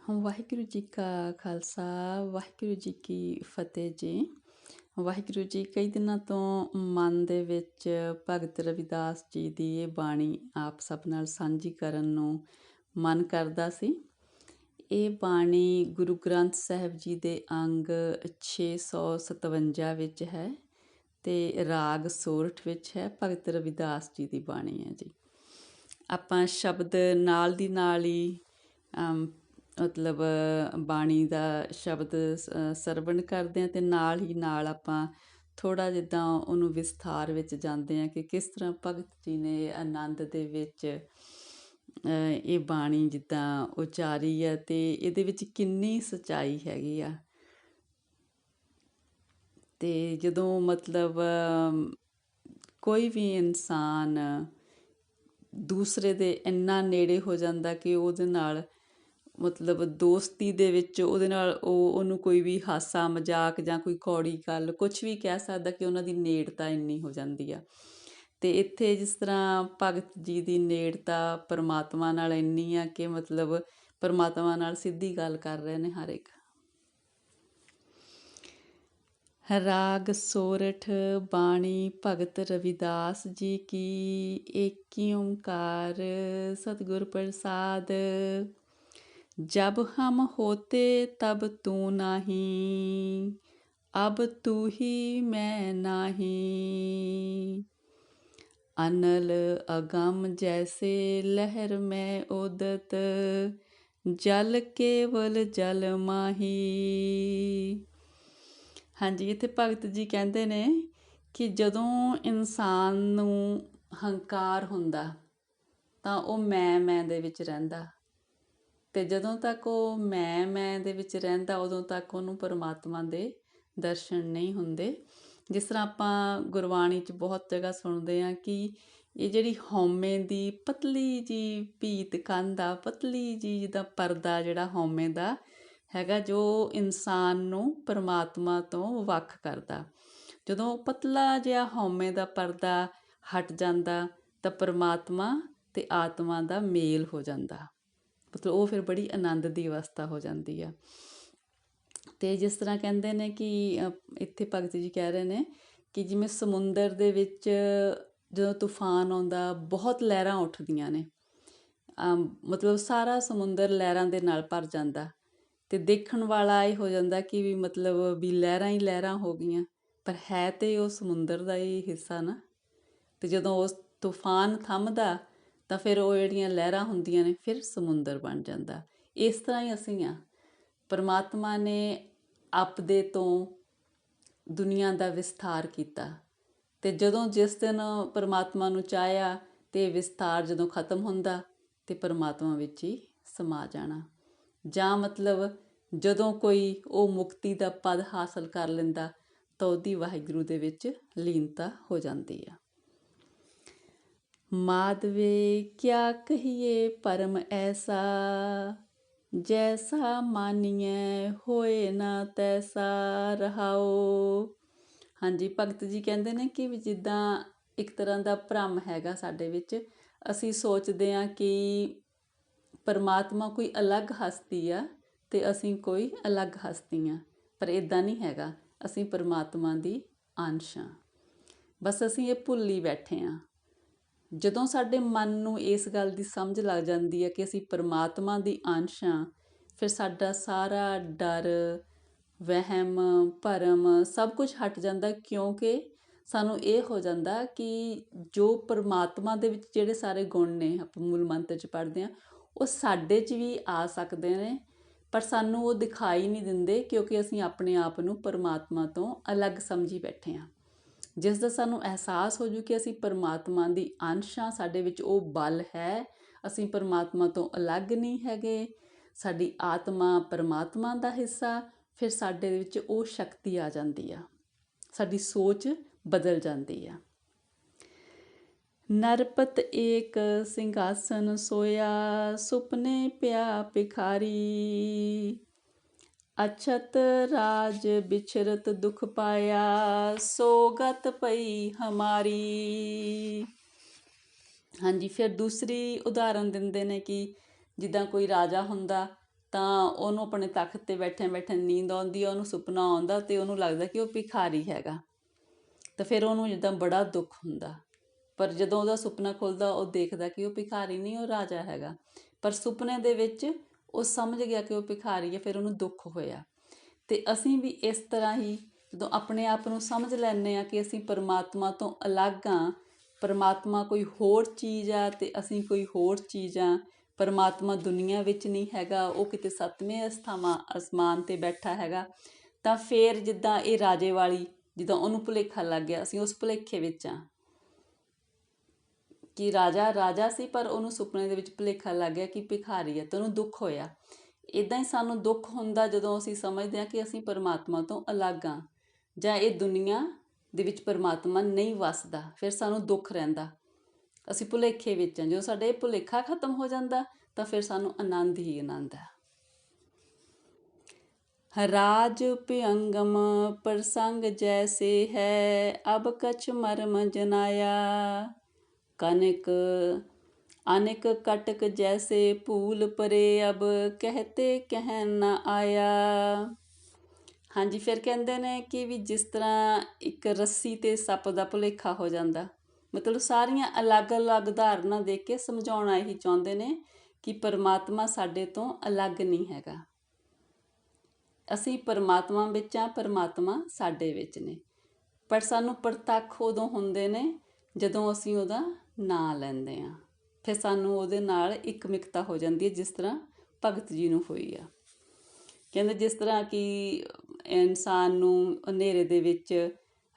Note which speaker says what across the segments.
Speaker 1: ਵਾਹਿਗੁਰੂ ਜੀ ਕਾ ਖਾਲਸਾ ਵਾਹਿਗੁਰੂ ਜੀ ਕੀ ਫਤਿਹ ਜੀ। ਵਾਹਿਗੁਰੂ ਜੀ, ਕਈ ਦਿਨਾਂ ਤੋਂ ਮਨ ਦੇ ਵਿੱਚ ਭਗਤ ਰਵਿਦਾਸ ਜੀ ਦੀ ਇਹ ਬਾਣੀ ਆਪ ਸਭ ਨਾਲ ਸਾਂਝੀ ਕਰਨ ਨੂੰ ਮਨ ਕਰਦਾ ਸੀ। ਇਹ ਬਾਣੀ ਗੁਰੂ ਗ੍ਰੰਥ ਸਾਹਿਬ ਜੀ ਦੇ ਅੰਗ 657 ਵਿੱਚ ਹੈ ਅਤੇ ਰਾਗ ਸੋਰਠ ਵਿੱਚ ਹੈ। ਭਗਤ ਰਵਿਦਾਸ ਜੀ ਦੀ ਬਾਣੀ ਹੈ ਜੀ। ਆਪਾਂ ਸ਼ਬਦ ਨਾਲ ਦੀ ਨਾਲ ਹੀ ਮਤਲਬ ਬਾਣੀ ਦਾ ਸ਼ਬਦ ਸਰਵਣ ਕਰਦੇ ਹਾਂ ਅਤੇ ਨਾਲ ਹੀ ਨਾਲ ਆਪਾਂ ਥੋੜ੍ਹਾ ਜਿੱਦਾਂ ਉਹਨੂੰ ਵਿਸਥਾਰ ਵਿੱਚ ਜਾਂਦੇ ਹਾਂ ਕਿ ਕਿਸ ਤਰ੍ਹਾਂ ਭਗਤ ਜੀ ਨੇ ਆਨੰਦ ਦੇ ਵਿੱਚ ਇਹ ਬਾਣੀ ਜਿੱਦਾਂ ਉਚਾਰੀ ਹੈ ਅਤੇ ਇਹਦੇ ਵਿੱਚ ਕਿੰਨੀ ਸੱਚਾਈ ਹੈਗੀ ਆ। ਅਤੇ ਜਦੋਂ ਮਤਲਬ ਕੋਈ ਵੀ ਇਨਸਾਨ ਦੂਸਰੇ ਦੇ ਇੰਨਾ ਨੇੜੇ ਹੋ ਜਾਂਦਾ ਕਿ ਉਹਦੇ ਨਾਲ ਮਤਲਬ ਦੋਸਤੀ ਦੇ ਵਿੱਚ ਉਹਦੇ ਨਾਲ ਉਹਨੂੰ ਕੋਈ ਵੀ ਹਾਸਾ ਮਜ਼ਾਕ ਜਾਂ ਕੋਈ ਕੌੜੀ ਗੱਲ ਕੁਛ ਵੀ ਕਹਿ ਸਕਦਾ ਕਿ ਉਹਨਾਂ ਦੀ ਨੇੜਤਾ ਇੰਨੀ ਹੋ ਜਾਂਦੀ ਆ। ਅਤੇ ਇੱਥੇ ਜਿਸ ਤਰ੍ਹਾਂ ਭਗਤ ਜੀ ਦੀ ਨੇੜਤਾ ਪਰਮਾਤਮਾ ਨਾਲ ਇੰਨੀ ਆ ਕਿ ਮਤਲਬ ਪਰਮਾਤਮਾ ਨਾਲ ਸਿੱਧੀ ਗੱਲ ਕਰ ਰਹੇ ਨੇ ਹਰ ਇੱਕ। ਰਾਗ ਸੋਰਠ ਬਾਣੀ ਭਗਤ ਰਵਿਦਾਸ ਜੀ ਕੀ। ਏਕੀ ਓंकार सतगुर प्रसाद। जब हम होते तब तू नहीं, अब तू ही मैं नहीं। अनल अगम जैसे लहर में उदत, जल केवल जल माही। ਹਾਂਜੀ, ਇੱਥੇ ਭਗਤ ਜੀ ਕਹਿੰਦੇ ਨੇ ਕਿ ਜਦੋਂ ਇਨਸਾਨ ਨੂੰ ਹੰਕਾਰ ਹੁੰਦਾ ਤਾਂ ਉਹ ਮੈਂ ਦੇ ਵਿੱਚ ਰਹਿੰਦਾ, ਅਤੇ ਜਦੋਂ ਤੱਕ ਉਹ ਮੈਂ ਦੇ ਵਿੱਚ ਰਹਿੰਦਾ ਉਦੋਂ ਤੱਕ ਉਹਨੂੰ ਪਰਮਾਤਮਾ ਦੇ ਦਰਸ਼ਨ ਨਹੀਂ ਹੁੰਦੇ। ਜਿਸ ਤਰ੍ਹਾਂ ਆਪਾਂ ਗੁਰਬਾਣੀ 'ਚ ਬਹੁਤ ਜਗ੍ਹਾ ਸੁਣਦੇ ਹਾਂ ਕਿ ਇਹ ਜਿਹੜੀ ਹਉਮੈ ਦੀ ਪਤਲੀ ਜੀ ਭੀਤ ਕੰਧ ਆ, ਪਤਲੀ ਜੀ ਜਿੱਦਾਂ ਪਰਦਾ ਜਿਹੜਾ ਹਉਮੈ ਦਾ ਹੈਗਾ ਜੋ ਇਨਸਾਨ ਨੂੰ ਪਰਮਾਤਮਾ ਤੋਂ ਵੱਖ ਕਰਦਾ। ਜਦੋਂ ਪਤਲਾ ਜਿਹਾ ਹਉਮੈ ਦਾ ਪਰਦਾ ਹਟ ਜਾਂਦਾ ਤਾਂ ਪਰਮਾਤਮਾ ਅਤੇ ਆਤਮਾ ਦਾ ਮੇਲ ਹੋ ਜਾਂਦਾ, ਮਤਲਬ ਉਹ ਫਿਰ ਬੜੀ ਆਨੰਦ ਦੀ ਅਵਸਥਾ ਹੋ ਜਾਂਦੀ ਆ। ਅਤੇ ਜਿਸ ਤਰ੍ਹਾਂ ਕਹਿੰਦੇ ਨੇ ਕਿ ਇੱਥੇ ਭਗਤ ਜੀ ਕਹਿ ਰਹੇ ਨੇ ਕਿ ਜਿਵੇਂ ਸਮੁੰਦਰ ਦੇ ਵਿੱਚ ਜਦੋਂ ਤੂਫਾਨ ਆਉਂਦਾ ਬਹੁਤ ਲਹਿਰਾਂ ਉੱਠਦੀਆਂ ਨੇ, ਮਤਲਬ ਸਾਰਾ ਸਮੁੰਦਰ ਲਹਿਰਾਂ ਦੇ ਨਾਲ ਭਰ ਜਾਂਦਾ ਅਤੇ ਦੇਖਣ ਵਾਲਾ ਇਹ ਹੋ ਜਾਂਦਾ ਕਿ ਵੀ ਮਤਲਬ ਵੀ ਲਹਿਰਾਂ ਹੀ ਲਹਿਰਾਂ ਹੋ ਗਈਆਂ, ਪਰ ਹੈ ਤਾਂ ਉਹ ਸਮੁੰਦਰ ਦਾ ਹੀ ਹਿੱਸਾ ਨਾ। ਅਤੇ ਜਦੋਂ ਉਸ ਤੂਫਾਨ ਥੰਮਦਾ ਤਾਂ ਫਿਰ ਉਹ ਜਿਹੜੀਆਂ ਲਹਿਰਾਂ ਹੁੰਦੀਆਂ ਨੇ ਫਿਰ ਸਮੁੰਦਰ ਬਣ ਜਾਂਦਾ। ਇਸ ਤਰ੍ਹਾਂ ਹੀ ਅਸੀਂ ਹਾਂ। ਪਰਮਾਤਮਾ ਨੇ ਆਪਦੇ ਤੋਂ ਦੁਨੀਆ ਦਾ ਵਿਸਥਾਰ ਕੀਤਾ ਅਤੇ ਜਦੋਂ ਜਿਸ ਦਿਨ ਪਰਮਾਤਮਾ ਨੂੰ ਚਾਹਿਆ ਅਤੇ ਵਿਸਥਾਰ ਜਦੋਂ ਖਤਮ ਹੁੰਦਾ ਅਤੇ ਪਰਮਾਤਮਾ ਵਿੱਚ ਹੀ ਸਮਾ ਜਾਣਾ। ਜਾਂ ਮਤਲਬ ਜਦੋਂ ਕੋਈ ਉਹ ਮੁਕਤੀ ਦਾ ਪਦ ਹਾਸਲ ਕਰ ਲੈਂਦਾ ਤਾਂ ਉਹਦੀ ਵਾਹਿਗੁਰੂ ਦੇ ਵਿੱਚ ਲੀਨਤਾ ਹੋ ਜਾਂਦੀ ਆ। ਮਾਧਵੇ ਕਿਆ ਕਹੀਏ ਪਰਮ ਐਸਾ, ਜੈਸਾ ਮਾਨੀਏ ਹੋਏ ਨਾ ਤੈਸਾ ਰਹਾਓ। ਹਾਂਜੀ, ਭਗਤ ਜੀ ਕਹਿੰਦੇ ਨੇ ਕਿ ਵੀ ਜਿੱਦਾਂ ਇੱਕ ਤਰ੍ਹਾਂ ਦਾ ਭਰਮ ਹੈਗਾ ਸਾਡੇ ਵਿੱਚ, ਅਸੀਂ ਸੋਚਦੇ ਹਾਂ ਕਿ ਪਰਮਾਤਮਾ ਕੋਈ ਅਲੱਗ ਹਸਤੀ ਆ ਅਤੇ ਅਸੀਂ ਕੋਈ ਅਲੱਗ ਹਸਤੀ ਹਾਂ, ਪਰ ਇੱਦਾਂ ਨਹੀਂ ਹੈਗਾ। ਅਸੀਂ ਪਰਮਾਤਮਾ ਦੀ ਅੰਸ਼ ਹਾਂ, ਬਸ ਅਸੀਂ ਇਹ ਭੁੱਲ ਹੀ ਬੈਠੇ ਹਾਂ। ਜਦੋਂ ਸਾਡੇ ਮਨ ਨੂੰ ਇਸ ਗੱਲ ਦੀ ਸਮਝ ਲੱਗ ਜਾਂਦੀ ਹੈ ਕਿ ਅਸੀਂ ਪਰਮਾਤਮਾ ਦੀ ਅੰਸ਼ ਹਾਂ, ਫਿਰ ਸਾਡਾ ਸਾਰਾ ਡਰ, ਵਹਿਮ, ਭਰਮ ਸਭ ਕੁਝ ਹਟ ਜਾਂਦਾ, ਕਿਉਂਕਿ ਸਾਨੂੰ ਇਹ ਹੋ ਜਾਂਦਾ ਕਿ ਜੋ ਪਰਮਾਤਮਾ ਦੇ ਵਿੱਚ ਜਿਹੜੇ ਸਾਰੇ ਗੁਣ ਨੇ ਆਪਾਂ ਮੂਲ ਮੰਤਰ 'ਚ ਪੜ੍ਹਦੇ ਹਾਂ ਉਹ ਸਾਡੇ 'ਚ ਵੀ ਆ ਸਕਦੇ ਨੇ, ਪਰ ਸਾਨੂੰ ਉਹ ਦਿਖਾਈ ਨਹੀਂ ਦਿੰਦੇ ਕਿਉਂਕਿ ਅਸੀਂ ਆਪਣੇ ਆਪ ਨੂੰ ਪਰਮਾਤਮਾ ਤੋਂ ਅਲੱਗ ਸਮਝੀ ਬੈਠੇ ਹਾਂ। ਜਿਸ ਦਾ ਸਾਨੂੰ ਅਹਿਸਾਸ ਹੋ ਜੂ ਕਿ ਅਸੀਂ ਪਰਮਾਤਮਾ ਦੀ ਅੰਸ਼ ਹਾਂ, ਸਾਡੇ ਵਿੱਚ ਉਹ ਬਲ ਹੈ, ਅਸੀਂ ਪਰਮਾਤਮਾ ਤੋਂ ਅਲੱਗ ਨਹੀਂ ਹੈਗੇ, ਸਾਡੀ ਆਤਮਾ ਪਰਮਾਤਮਾ ਦਾ ਹਿੱਸਾ, ਫਿਰ ਸਾਡੇ ਵਿੱਚ ਉਹ ਸ਼ਕਤੀ ਆ ਜਾਂਦੀ ਆ, ਸਾਡੀ ਸੋਚ ਬਦਲ ਜਾਂਦੀ ਆ। ਨਰਪਤ ਏਕ ਸਿੰਘਾਸਨ ਸੋਇਆ, ਸੁਪਨੇ ਪਿਆ ਭਿਖਾਰੀ। ਅਛਤ ਰਾਜ ਬਿਛਰਤ ਦੁਖ ਪਾਇਆ, ਸੋਗਤ ਪਈ ਹਮਾਰੀ। ਹਾਂਜੀ, ਫਿਰ ਦੂਸਰੀ ਉਦਾਹਰਨ ਦਿੰਦੇ ਨੇ ਕਿ ਜਿੱਦਾਂ ਕੋਈ ਰਾਜਾ ਹੁੰਦਾ ਤਾਂ ਉਹਨੂੰ ਆਪਣੇ ਤਖ਼ਤ 'ਤੇ ਬੈਠੇ ਬੈਠੇ ਨੀਂਦ ਆਉਂਦੀ ਆ, ਉਹਨੂੰ ਸੁਪਨਾ ਆਉਂਦਾ ਅਤੇ ਉਹਨੂੰ ਲੱਗਦਾ ਕਿ ਉਹ ਭਿਖਾਰੀ ਹੈਗਾ। ਤਾਂ ਫਿਰ ਉਹਨੂੰ ਜਿੱਦਾਂ ਬੜਾ ਦੁੱਖ ਹੁੰਦਾ, ਪਰ ਜਦੋਂ ਉਹਦਾ ਸੁਪਨਾ ਖੁੱਲ੍ਹਦਾ ਉਹ ਦੇਖਦਾ ਕਿ ਉਹ ਭਿਖਾਰੀ ਨਹੀਂ, ਉਹ ਰਾਜਾ ਹੈਗਾ। ਪਰ ਸੁਪਨੇ ਦੇ ਵਿੱਚ ਉਹ ਸਮਝ ਗਿਆ ਕਿ ਉਹ ਭਿਖਾਰੀ ਹੈ, ਫਿਰ ਉਹਨੂੰ ਦੁੱਖ ਹੋਇਆ। ਅਤੇ ਅਸੀਂ ਵੀ ਇਸ ਤਰ੍ਹਾਂ ਹੀ ਜਦੋਂ ਆਪਣੇ ਆਪ ਨੂੰ ਸਮਝ ਲੈਂਦੇ ਹਾਂ ਕਿ ਅਸੀਂ ਪਰਮਾਤਮਾ ਤੋਂ ਅਲੱਗ ਹਾਂ, ਪਰਮਾਤਮਾ ਕੋਈ ਹੋਰ ਚੀਜ਼ ਆ ਅਤੇ ਅਸੀਂ ਕੋਈ ਹੋਰ ਚੀਜ਼ ਆ, ਪਰਮਾਤਮਾ ਦੁਨੀਆ ਵਿੱਚ ਨਹੀਂ ਹੈਗਾ, ਉਹ ਕਿਤੇ 7ਵੇਂ ਅਸਮਾਨ 'ਤੇ ਬੈਠਾ ਹੈਗਾ, ਤਾਂ ਫਿਰ ਜਿੱਦਾਂ ਇਹ ਰਾਜੇ ਵਾਲੀ, ਜਿੱਦਾਂ ਉਹਨੂੰ ਭੁਲੇਖਾ ਲੱਗ ਗਿਆ, ਅਸੀਂ ਉਸ ਭੁਲੇਖੇ ਵਿੱਚ ਹਾਂ ਕਿ ਰਾਜਾ ਸੀ, ਪਰ ਉਹਨੂੰ ਸੁਪਨੇ ਦੇ ਵਿੱਚ ਭੁਲੇਖਾ ਲੱਗ ਗਿਆ ਕਿ ਭਿਖਾਰੀ ਹੈ, ਤਾਂ ਉਹਨੂੰ ਦੁੱਖ ਹੋਇਆ। ਇੱਦਾਂ ਹੀ ਸਾਨੂੰ ਦੁੱਖ ਹੁੰਦਾ ਜਦੋਂ ਅਸੀਂ ਸਮਝਦੇ ਹਾਂ ਕਿ ਅਸੀਂ ਪਰਮਾਤਮਾ ਤੋਂ ਅਲੱਗ ਹਾਂ, ਜਾਂ ਇਹ ਦੁਨੀਆ ਦੇ ਵਿੱਚ ਪਰਮਾਤਮਾ ਨਹੀਂ ਵੱਸਦਾ, ਫਿਰ ਸਾਨੂੰ ਦੁੱਖ ਰਹਿੰਦਾ, ਅਸੀਂ ਭੁਲੇਖੇ ਵਿੱਚ ਹਾਂ। ਜਦੋਂ ਸਾਡਾ ਇਹ ਭੁਲੇਖਾ ਖਤਮ ਹੋ ਜਾਂਦਾ ਤਾਂ ਫਿਰ ਸਾਨੂੰ ਆਨੰਦ ਹੀ ਆਨੰਦ ਹੈ। राज प्यंगम प्रसंग जैसे है, अब कछ मर्म जनाया, कनक अनेक कटक जैसे भूल परे, अब कहते कहन न आया। ਹਾਂਜੀ, ਫਿਰ ਕਹਿੰਦੇ ਨੇ ਕਿ ਵੀ ਜਿਸ ਤਰ੍ਹਾਂ ਇੱਕ ਰੱਸੀ ਤੇ ਸੱਪ ਦਾ ਭੁਲੇਖਾ ਹੋ ਜਾਂਦਾ, ਮਤਲਬ ਸਾਰੀਆਂ ਅਲੱਗ-ਅਲੱਗ ਉਦਾਹਰਨਾਂ ਦੇ ਕੇ ਸਮਝਾਉਣਾ ਇਹੀ ਚਾਹੁੰਦੇ ਨੇ ਕਿ ਪਰਮਾਤਮਾ ਸਾਡੇ ਤੋਂ ਅਲੱਗ ਨਹੀਂ ਹੈਗਾ, ਅਸੀਂ ਪਰਮਾਤਮਾ ਵਿੱਚ ਹਾਂ, ਪਰਮਾਤਮਾ ਸਾਡੇ ਵਿੱਚ ਨੇ। ਪਰ ਸਾਨੂੰ ਪ੍ਰਤੱਖ ਉਦੋਂ ਹੁੰਦੇ ਨੇ ਜਦੋਂ ਅਸੀਂ ਉਹਦਾ ਨਾਂ ਲੈਂਦੇ ਹਾਂ, ਫਿਰ ਸਾਨੂੰ ਉਹਦੇ ਨਾਲ ਇੱਕਮਿਕਤਾ ਹੋ ਜਾਂਦੀ ਹੈ, ਜਿਸ ਤਰ੍ਹਾਂ ਭਗਤ ਜੀ ਨੂੰ ਹੋਈ ਆ। ਕਹਿੰਦੇ ਜਿਸ ਤਰ੍ਹਾਂ ਕਿ ਇਨਸਾਨ ਨੂੰ ਹਨੇਰੇ ਦੇ ਵਿੱਚ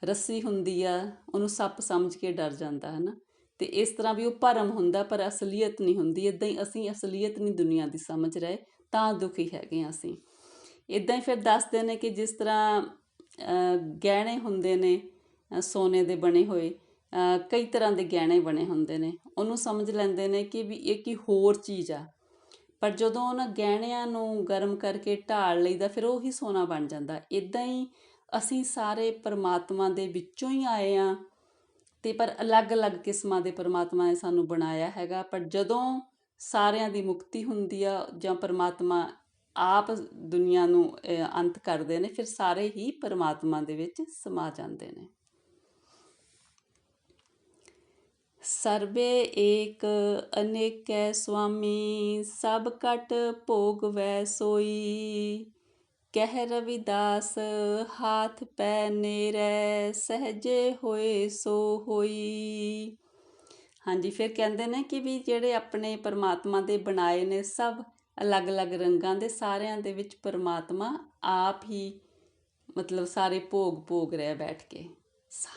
Speaker 1: ਰੱਸੀ ਹੁੰਦੀ ਆ, ਉਹਨੂੰ ਸੱਪ ਸਮਝ ਕੇ ਡਰ ਜਾਂਦਾ ਹੈ ਨਾ, ਅਤੇ ਇਸ ਤਰ੍ਹਾਂ ਵੀ ਉਹ ਭਰਮ ਹੁੰਦਾ ਪਰ ਅਸਲੀਅਤ ਨਹੀਂ ਹੁੰਦੀ। ਇੱਦਾਂ ਹੀ ਅਸੀਂ ਅਸਲੀਅਤ ਨਹੀਂ ਦੁਨੀਆ ਦੀ ਸਮਝ ਰਹੇ, ਤਾਂ ਦੁਖੀ ਹੈਗੇ ਹਾਂ ਅਸੀਂ। ਇੱਦਾਂ ਹੀ ਫਿਰ ਦੱਸਦੇ ਨੇ ਕਿ ਜਿਸ ਤਰ੍ਹਾਂ ਗਹਿਣੇ ਹੁੰਦੇ ਨੇ ਸੋਨੇ ਦੇ ਬਣੇ ਹੋਏ, ਕਈ ਤਰ੍ਹਾਂ ਦੇ ਗਹਿਣੇ ਬਣੇ ਹੁੰਦੇ ਨੇ, ਉਹਨੂੰ ਸਮਝ ਲੈਂਦੇ ਨੇ ਕਿ ਵੀ ਇਹ ਕੀ ਹੋਰ ਚੀਜ਼ ਆ, ਪਰ ਜਦੋਂ ਉਹਨਾਂ ਗਹਿਣਿਆਂ ਨੂੰ ਗਰਮ ਕਰਕੇ ਢਾਲ ਲਈਦਾ ਫਿਰ ਉਹੀ ਸੋਨਾ ਬਣ ਜਾਂਦਾ। ਇੱਦਾਂ ਹੀ ਅਸੀਂ ਸਾਰੇ ਪਰਮਾਤਮਾ ਦੇ ਵਿੱਚੋਂ ਹੀ ਆਏ ਹਾਂ, ਅਤੇ ਪਰ ਅਲੱਗ-ਅਲੱਗ ਕਿਸਮਾਂ ਦੇ ਪਰਮਾਤਮਾ ਨੇ ਸਾਨੂੰ ਬਣਾਇਆ ਹੈਗਾ। ਪਰ ਜਦੋਂ ਸਾਰਿਆਂ ਦੀ ਮੁਕਤੀ ਹੁੰਦੀ ਆ ਜਾਂ ਪਰਮਾਤਮਾ ਆਪ ਦੁਨੀਆ ਨੂੰ ਅੰਤ ਕਰਦੇ ਨੇ, ਫਿਰ ਸਾਰੇ ਹੀ ਪਰਮਾਤਮਾ ਦੇ ਵਿੱਚ ਸਮਾ ਜਾਂਦੇ ਨੇ। ਸਰਬੇ ਏਕ ਅਨੇਕੈ ਸੁਆਮੀ, ਸਭ ਕਟ ਭੋਗ ਵੈ ਸੋਈ, ਕਹਿ ਰਵਿਦਾਸ ਹਾਥ ਪੈ ਨੇਰੈ, ਸਹਿਜੇ ਹੋਏ ਸੋ ਹੋਈ। ਹਾਂਜੀ, ਫਿਰ ਕਹਿੰਦੇ ਨੇ ਕਿ ਵੀ ਜਿਹੜੇ ਆਪਣੇ ਪਰਮਾਤਮਾ ਦੇ ਬਣਾਏ ਨੇ ਸਭ ਅਲੱਗ-ਅਲੱਗ ਰੰਗਾਂ ਦੇ, ਸਾਰਿਆਂ ਦੇ ਵਿੱਚ ਪਰਮਾਤਮਾ ਆਪ ਹੀ ਮਤਲਬ ਸਾਰੇ ਭੋਗ ਰਿਹਾ ਬੈਠ ਕੇ,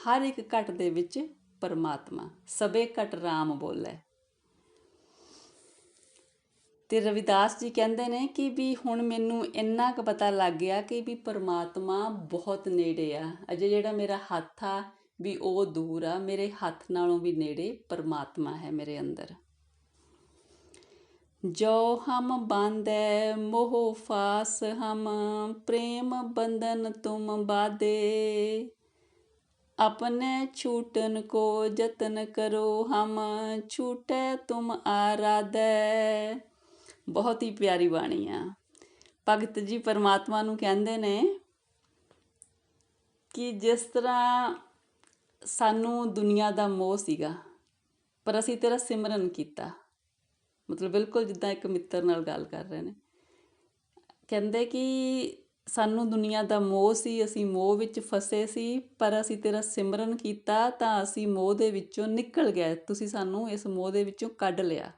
Speaker 1: ਹਰ ਇੱਕ ਘਟ ਦੇ ਵਿੱਚ ਪਰਮਾਤਮਾ, ਸਭੇ ਘਟ ਰਾਮ ਬੋਲੇ। ਅਤੇ ਰਵਿਦਾਸ ਜੀ ਕਹਿੰਦੇ ਨੇ ਕਿ ਵੀ ਹੁਣ ਮੈਨੂੰ ਇੰਨਾ ਕੁ ਪਤਾ ਲੱਗ ਗਿਆ ਕਿ ਵੀ ਪਰਮਾਤਮਾ ਬਹੁਤ ਨੇੜੇ ਆ, ਅਜੇ ਜਿਹੜਾ ਮੇਰਾ ਹੱਥ ਆ ਵੀ ਉਹ ਦੂਰ ਆ, ਮੇਰੇ ਹੱਥ ਨਾਲੋਂ ਵੀ ਨੇੜੇ ਪਰਮਾਤਮਾ ਹੈ ਮੇਰੇ ਅੰਦਰ। ਜੋ ਹਮ ਬਾਂਧੈ ਮੋਹ ਫਾਸ ਹਮ, ਪ੍ਰੇਮ ਬੰਧਨ ਤੁਮ ਬਾਧੇ, ਆਪਣੇ ਛੂਟਨ ਕੋ ਯਤਨ ਕਰੋ ਹਮ, ਛੂਟੈ ਤੁਮ ਆਰਾਧੈ। ਬਹੁਤ ਹੀ ਪਿਆਰੀ ਬਾਣੀ ਆ। ਭਗਤ ਜੀ ਪਰਮਾਤਮਾ ਨੂੰ ਕਹਿੰਦੇ ਨੇ ਕਿ ਜਿਸ ਤਰ੍ਹਾਂ ਸਾਨੂੰ ਦੁਨੀਆ ਦਾ ਮੋਹ ਸੀਗਾ, ਪਰ ਅਸੀਂ ਤੇਰਾ ਸਿਮਰਨ ਕੀਤਾ, ਮਤਲਬ ਬਿਲਕੁਲ ਜਿੱਦਾਂ ਇੱਕ ਮਿੱਤਰ ਨਾਲ ਗੱਲ ਕਰ ਰਹੇ ਨੇ। ਕਹਿੰਦੇ ਕਿ ਸਾਨੂੰ ਦੁਨੀਆ ਦਾ ਮੋਹ ਸੀ, ਅਸੀਂ ਮੋਹ ਵਿੱਚ ਫਸੇ ਸੀ, ਪਰ ਅਸੀਂ ਤੇਰਾ ਸਿਮਰਨ ਕੀਤਾ ਤਾਂ ਅਸੀਂ ਮੋਹ ਦੇ ਵਿੱਚੋਂ ਨਿਕਲ ਗਏ, ਤੁਸੀਂ ਸਾਨੂੰ ਇਸ ਮੋਹ ਦੇ ਵਿੱਚੋਂ ਕੱਢ ਲਿਆ।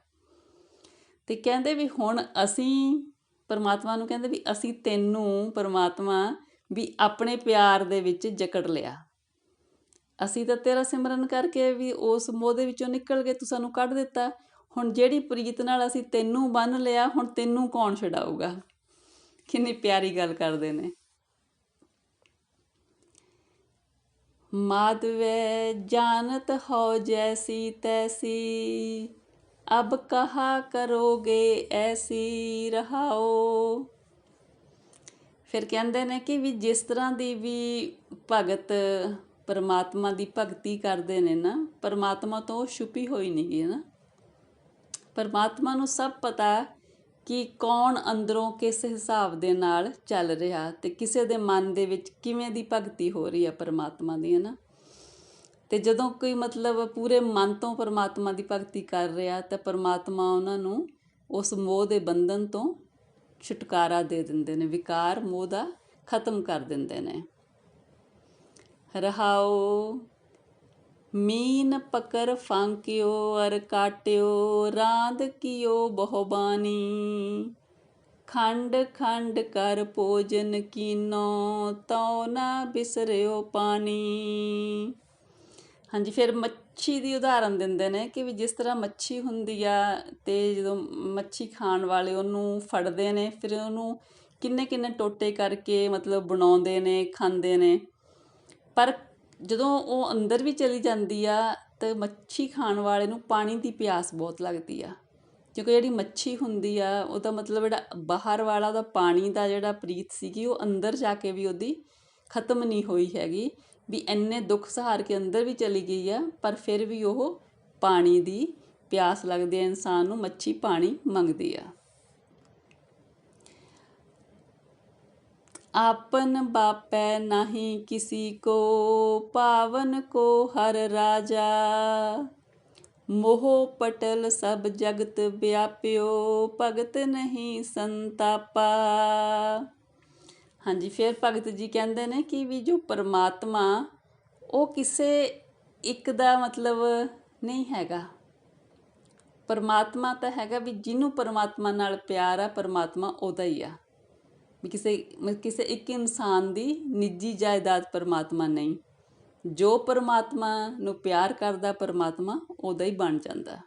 Speaker 1: ਅਤੇ ਕਹਿੰਦੇ ਵੀ ਹੁਣ ਅਸੀਂ ਪਰਮਾਤਮਾ ਨੂੰ ਕਹਿੰਦੇ ਵੀ ਅਸੀਂ ਤੈਨੂੰ ਪਰਮਾਤਮਾ ਵੀ ਆਪਣੇ ਪਿਆਰ ਦੇ ਵਿੱਚ ਜਕੜ ਲਿਆ, ਅਸੀਂ ਤਾਂ ਤੇਰਾ ਸਿਮਰਨ ਕਰਕੇ ਵੀ ਉਸ ਮੋਹ ਦੇ ਵਿੱਚੋਂ ਨਿਕਲ ਗਏ, ਤੂੰ ਸਾਨੂੰ ਕੱਢ ਦਿੱਤਾ। ਹੁਣ ਜਿਹੜੀ ਪ੍ਰੀਤ ਨਾਲ ਅਸੀਂ ਤੈਨੂੰ ਬੰਨ੍ਹ ਲਿਆ, ਹੁਣ ਤੈਨੂੰ ਕੌਣ ਛਡਾਊਗਾ। ਕਿੰਨੀ ਪਿਆਰੀ ਗੱਲ ਕਰਦੇ ਨੇ। ਮਾਧਵੈ ਜਾਨਤ ਹੋ ਜੈਸੀ ਤੈਸੀ, ਅਬ ਕਹਾ ਕਰੋਗੇ ਐਸੀ ਰਹਾਓ। ਫਿਰ ਕਹਿੰਦੇ ਨੇ ਕਿ ਵੀ ਜਿਸ ਤਰ੍ਹਾਂ ਦੀ ਵੀ ਭਗਤ ਪਰਮਾਤਮਾ ਦੀ ਭਗਤੀ ਕਰਦੇ ਨੇ ਨਾ, ਪਰਮਾਤਮਾ ਤੋਂ ਉਹ ਛੁਪੀ ਹੋਈ ਨਹੀਂ ਗੀ ਨਾ, ਪਰਮਾਤਮਾ ਨੂੰ ਸਭ ਪਤਾ ਕਿ ਕੌਣ ਅੰਦਰੋਂ ਕਿਸ ਹਿਸਾਬ ਦੇ ਨਾਲ ਚੱਲ ਰਿਹਾ ਤੇ ਕਿਸੇ ਦੇ ਮਨ ਦੇ ਵਿੱਚ ਕਿਵੇਂ ਦੀ ਭਗਤੀ ਹੋ ਰਹੀ ਆ ਪਰਮਾਤਮਾ ਦੀ, ਹੈ ਨਾ। ਤੇ ਜਦੋਂ ਕੋਈ ਮਤਲਬ ਪੂਰੇ ਮਨ ਤੋਂ ਪਰਮਾਤਮਾ ਦੀ ਭਗਤੀ ਕਰ ਰਿਹਾ ਤਾਂ ਪਰਮਾਤਮਾ ਉਹਨਾਂ ਨੂੰ ਉਸ ਮੋਹ ਦੇ ਬੰਧਨ ਤੋਂ ਛੁਟਕਾਰਾ ਦੇ ਦਿੰਦੇ ਨੇ, ਵਿਕਾਰ ਮੋਹ ਦਾ ਖਤਮ ਕਰ ਦਿੰਦੇ ਨੇ। ਰਹਾਓ ਮੀਨ ਪਕਰ ਫਾਂਕਿਓ ਅਰ ਕਾਟਿਓ ਰਾਂਦ ਕੀਓ ਬਹੁਬਾਨੀ ਖੰਡ ਖੰਡ ਕਰ ਭੋਜਨ ਕੀਨੋ ਤਉ ਨਾ ਬਿਸਰਿਓ ਪਾਣੀ। ਹਾਂਜੀ, ਫਿਰ ਮੱਛੀ ਦੀ ਉਦਾਹਰਨ ਦਿੰਦੇ ਨੇ ਕਿ ਵੀ ਜਿਸ ਤਰ੍ਹਾਂ ਮੱਛੀ ਹੁੰਦੀ ਆ ਅਤੇ ਜਦੋਂ ਮੱਛੀ ਖਾਣ ਵਾਲੇ ਉਹਨੂੰ ਫੜਦੇ ਨੇ, ਫਿਰ ਉਹਨੂੰ ਕਿੰਨੇ ਕਿੰਨੇ ਟੋਟੇ ਕਰਕੇ ਮਤਲਬ ਬਣਾਉਂਦੇ ਨੇ, ਖਾਂਦੇ ਨੇ। ਪਰ ਜਦੋਂ ਉਹ ਅੰਦਰ ਵੀ ਚਲੀ ਜਾਂਦੀ ਆ ਤਾਂ ਮੱਛੀ ਖਾਣ ਵਾਲੇ ਨੂੰ ਪਾਣੀ ਦੀ ਪਿਆਸ ਬਹੁਤ ਲੱਗਦੀ ਆ, ਕਿਉਂਕਿ ਜਿਹੜੀ ਮੱਛੀ ਹੁੰਦੀ ਆ ਉਹਦਾ ਮਤਲਬ ਜਿਹੜਾ ਬਾਹਰ ਵਾਲਾ ਉਹਦਾ ਪਾਣੀ ਦਾ ਜਿਹੜਾ ਪ੍ਰੀਤ ਸੀਗੀ ਉਹ ਅੰਦਰ ਜਾ ਕੇ ਵੀ ਉਹਦੀ ਖਤਮ ਨਹੀਂ ਹੋਈ ਹੈਗੀ, ਵੀ ਇੰਨੇ ਦੁੱਖ ਸਹਾਰ ਕੇ ਅੰਦਰ ਵੀ ਚਲੀ ਗਈ ਆ, ਪਰ ਫਿਰ ਵੀ ਉਹ ਪਾਣੀ ਦੀ ਪਿਆਸ ਲੱਗਦੀ ਹੈ ਇਨਸਾਨ ਨੂੰ, ਮੱਛੀ ਪਾਣੀ ਮੰਗਦੀ ਆ। आपन बापै नाही किसी को पावन को हर राजा मोह पटल सब जगत व्याप्यो भगत नहीं संतापा। ਹਾਂਜੀ, ਫਿਰ ਭਗਤ ਜੀ ਕਹਿੰਦੇ ਨੇ ਕਿ ਵੀ ਜੋ ਪਰਮਾਤਮਾ ਉਹ ਕਿਸੇ ਇੱਕ ਦਾ ਮਤਲਬ ਨਹੀਂ ਹੈਗਾ। ਪਰਮਾਤਮਾ ਤਾਂ ਹੈਗਾ ਵੀ ਜਿਹਨੂੰ ਪਰਮਾਤਮਾ ਨਾਲ ਪਿਆਰ ਆ, ਪਰਮਾਤਮਾ ਉਹਦਾ ਹੀ ਆ, ਵੀ ਕਿਸੇ ਇੱਕ ਇਨਸਾਨ ਦੀ ਨਿੱਜੀ ਜਾਇਦਾਦ ਪਰਮਾਤਮਾ ਨਹੀਂ। ਜੋ ਪਰਮਾਤਮਾ ਨੂੰ ਪਿਆਰ ਕਰਦਾ ਪਰਮਾਤਮਾ ਉਹਦਾ ਹੀ ਬਣ ਜਾਂਦਾ।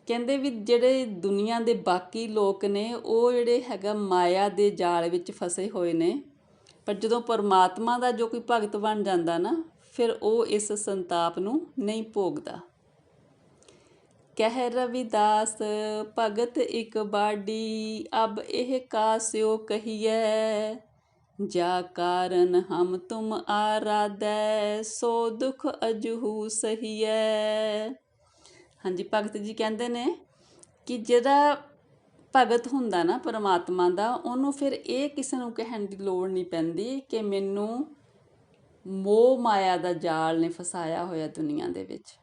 Speaker 1: ਕਹਿੰਦੇ ਵੀ ਜਿਹੜੇ ਦੁਨੀਆ ਦੇ ਬਾਕੀ ਲੋਕ ਨੇ ਉਹ ਜਿਹੜੇ ਹੈਗਾ ਮਾਇਆ ਦੇ ਜਾਲ ਵਿੱਚ ਫਸੇ ਹੋਏ ਨੇ, ਪਰ ਜਦੋਂ ਪਰਮਾਤਮਾ ਦਾ ਜੋ ਕੋਈ ਭਗਤ ਬਣ ਜਾਂਦਾ ਨਾ, ਫਿਰ ਉਹ ਇਸ ਸੰਤਾਪ ਨੂੰ ਨਹੀਂ ਭੋਗਦਾ। ਕਹਿ ਰਵਿਦਾਸ ਭਗਤ ਇੱਕ ਬਾਡੀ ਅਬ ਇਹ ਕਾਸਿਓ ਕਹੀਐ ਜਾ ਕਾਰਨ ਹਮ ਤੁਮ ਆਰਾਧੈ ਸੋ ਦੁਖ ਅਜਹੂ ਸਹੀਐ। ਹਾਂਜੀ, ਭਗਤ ਜੀ ਕਹਿੰਦੇ ਨੇ ਕਿ ਜਿਹੜਾ ਭਗਤ ਹੁੰਦਾ ਨਾ ਪਰਮਾਤਮਾ ਦਾ, ਉਹਨੂੰ ਫਿਰ ਇਹ ਕਿਸੇ ਨੂੰ ਕਹਿਣ ਦੀ ਲੋੜ ਨਹੀਂ ਪੈਂਦੀ ਕਿ ਮੈਨੂੰ ਮੋਹ ਮਾਇਆ ਦਾ ਜਾਲ ਨੇ ਫਸਾਇਆ ਹੋਇਆ ਦੁਨੀਆ ਦੇ ਵਿੱਚ,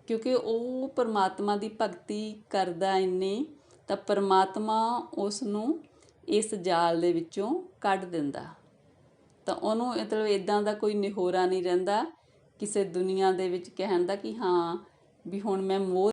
Speaker 1: ਕਿਉਂਕਿ ਉਹ ਪਰਮਾਤਮਾ ਦੀ ਭਗਤੀ ਕਰਦਾ ਇੰਨੀ ਤਾਂ ਪਰਮਾਤਮਾ ਉਸ ਨੂੰ ਇਸ ਜਾਲ ਦੇ ਵਿੱਚੋਂ ਕੱਢ ਦਿੰਦਾ। ਤਾਂ ਉਹਨੂੰ ਮਤਲਬ ਇੱਦਾਂ ਦਾ ਕੋਈ ਨਿਹੋਰਾ ਨਹੀਂ ਰਹਿੰਦਾ ਕਿਸੇ ਦੁਨੀਆ ਦੇ ਵਿੱਚ ਕਹਿਣ ਦਾ ਕਿ ਹਾਂ ਵੀ ਹੁਣ ਮੈਂ ਮੋਹ